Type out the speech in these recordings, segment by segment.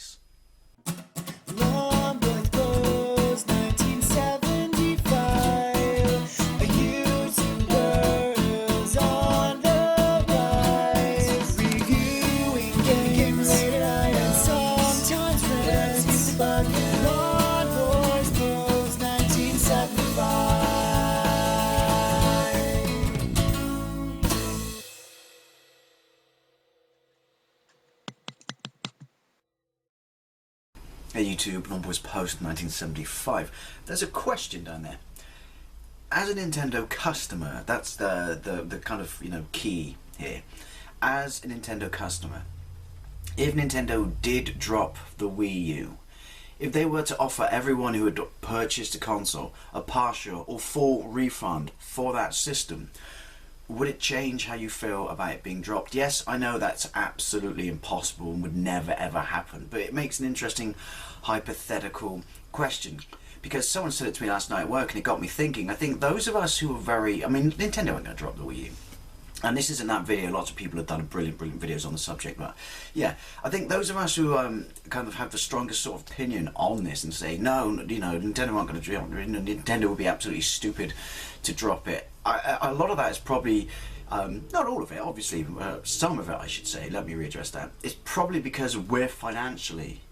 device. Long Bros 1975. A YouTuber is on the rise. Reviewing games late at night and sometimes friends. But Long Bros 1975. Hey YouTube, Numbers Post 1975. There's a question down there. As a Nintendo customer, that's the kind of, key here. As a Nintendo customer, if Nintendo did drop the Wii U, if they were to offer everyone who had purchased a console a partial or full refund for that system, would it change how you feel about it being dropped? Yes, I know that's absolutely impossible and would never ever happen, but it makes an interesting hypothetical question. Because someone said it to me last night at work and it got me thinking. I think those of us who are Nintendo aren't going to drop the Wii U. And this isn't that video, lots of people have done brilliant videos on the subject, but yeah, I think those of us who kind of have the strongest sort of opinion on this and say, no, Nintendo aren't going to drop it, Nintendo would be absolutely stupid to drop it. A lot of that is probably, not all of it, obviously, some of it I should say, let me readdress that. It's probably because we're financially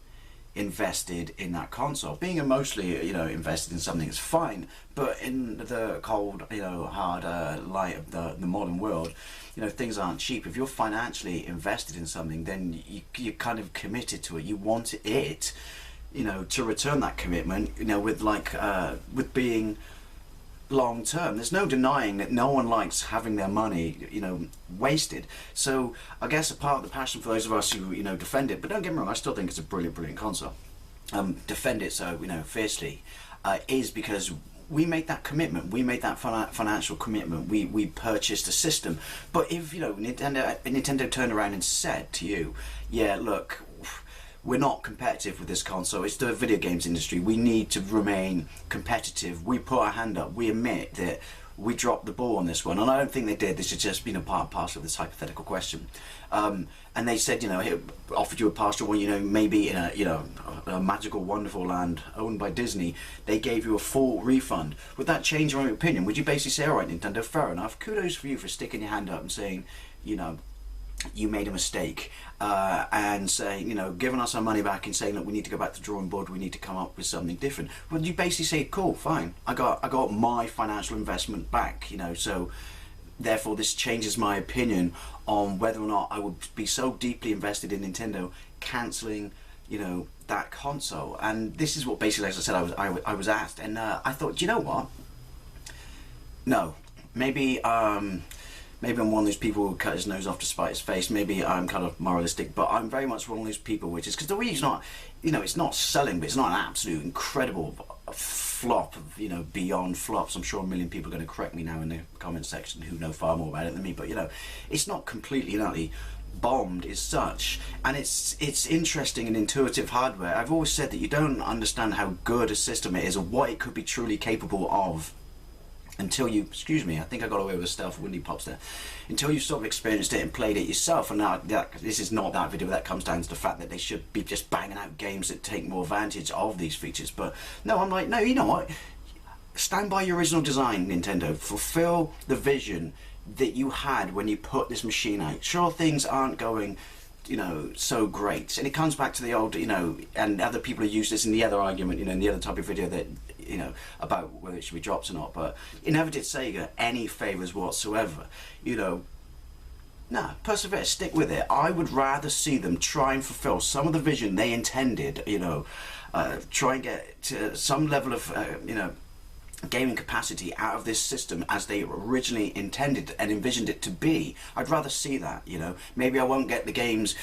invested in that console. Being emotionally, invested in something is fine, but in the cold, hard light of the modern world, things aren't cheap. If you're financially invested in something, then you're kind of committed to it. You want it, to return that commitment, with being long term. There's no denying that no one likes having their money, wasted. So I guess a part of the passion for those of us who, defend it, but don't get me wrong, I still think it's a brilliant console. Defend it so, fiercely, is because we made that commitment. We made that financial commitment. We purchased a system. But if, Nintendo turned around and said to you, yeah, look, we're not competitive with this console. It's the video games industry. We need to remain competitive. We put our hand up. We admit that we dropped the ball on this one. And I don't think they did. This is just, part and parcel of this hypothetical question. And they said, it offered you a partial one, maybe in a magical, wonderful land owned by Disney, they gave you a full refund. Would that change your opinion? Would you basically say, all right, Nintendo, fair enough. Kudos for you for sticking your hand up and saying, you made a mistake, and saying, giving us our money back and saying that we need to go back to the drawing board, we need to come up with something different. Well, you basically say, cool, fine, I got my financial investment back, so therefore this changes my opinion on whether or not I would be so deeply invested in Nintendo cancelling, that console. And this is what basically, as I said, I was asked, and I thought, do you know what? No, maybe maybe I'm one of those people who cut his nose off to spite his face. Maybe I'm kind of moralistic, but I'm very much one of those people which is, because the Wii U's not, it's not selling, but it's not an absolute incredible flop of, beyond flops. I'm sure a million people are going to correct me now in the comment section who know far more about it than me, but it's not completely and utterly bombed as such. And it's interesting and intuitive hardware. I've always said that you don't understand how good a system it is or what it could be truly capable of until you, excuse me, I think I got away with a stealth windy pops there, until you sort of experienced it and played it yourself. And now this is not that video, that comes down to the fact that they should be just banging out games that take more advantage of these features. But no, I'm like, no, you know what, stand by your original design, Nintendo. Fulfill the vision that you had when you put this machine out. Sure, things aren't going so great, and it comes back to the old, and other people have used this in the other argument, in the other type of video that, about whether it should be dropped or not, but it never did Sega any favours whatsoever, nah, persevere, stick with it. I would rather see them try and fulfill some of the vision they intended, try and get to some level of, gaming capacity out of this system as they originally intended and envisioned it to be. I'd rather see that, maybe I won't get the games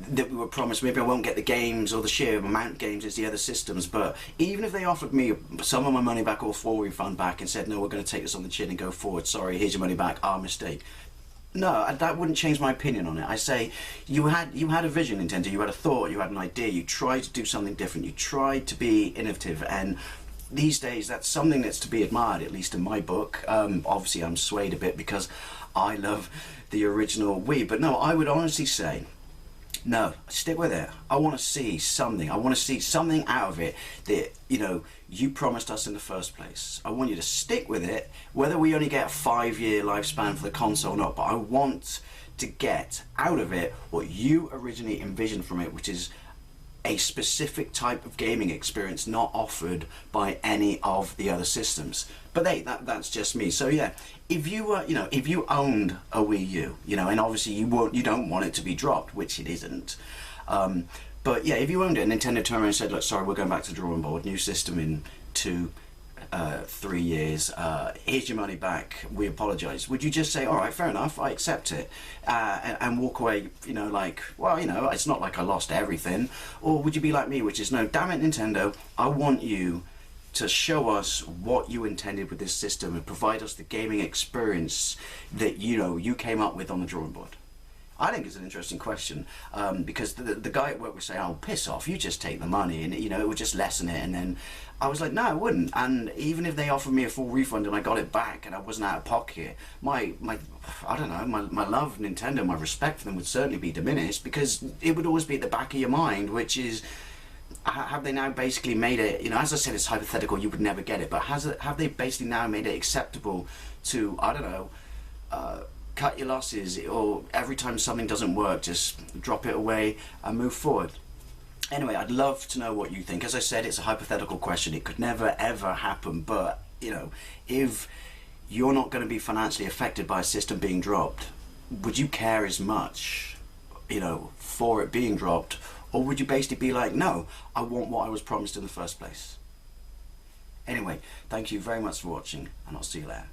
that we were promised, maybe I won't get the games or the sheer amount of games as the other systems, but even if they offered me some of my money back or full refund back and said, no, we're going to take this on the chin and go forward, sorry, here's your money back, our mistake. No, that wouldn't change my opinion on it. I say, you had a vision, Nintendo, you had a thought, you had an idea, you tried to do something different, you tried to be innovative, and these days that's something that's to be admired, at least in my book. Obviously I'm swayed a bit because I love the original Wii, but no, I would honestly say No, stick with it. I want to see something. I want to see something out of it that, you know, you promised us in the first place. I want you to stick with it, whether we only get a 5-year lifespan for the console or not, but I want to get out of it what you originally envisioned from it, which is a specific type of gaming experience not offered by any of the other systems. But hey, that's just me. So yeah, if you you know, if you owned a Wii U, you know, and obviously you don't want it to be dropped, which it isn't. But yeah, if you owned it and Nintendo turned around and said, look, sorry, we're going back to the drawing board, new system in 3 years, here's your money back, we apologize, would you just say, all right, fair enough, I accept it, and walk away, you know, like, well, you know, it's not like I lost everything? Or would you be like me, which is, no, damn it, Nintendo, I want you to show us what you intended with this system and provide us the gaming experience that, you know, you came up with on the drawing board? I think it's an interesting question, because the guy at work was saying, oh, piss off, you just take the money, and, you know, it would just lessen it. And then I was like, no, I wouldn't. And even if they offered me a full refund and I got it back and I wasn't out of pocket, my I don't know, my love of Nintendo, my respect for them would certainly be diminished, because it would always be at the back of your mind, which is, have they now basically made it, you know, as I said, it's hypothetical, you would never get it, but have they basically now made it acceptable to, I don't know, cut your losses, or every time something doesn't work, just drop it away and move forward? Anyway, I'd love to know what you think. As I said, it's a hypothetical question. It could never ever happen, but, you know, if you're not going to be financially affected by a system being dropped, would you care as much, you know, for it being dropped, or would you basically be like, no, I want what I was promised in the first place? Anyway, thank you very much for watching, and I'll see you later.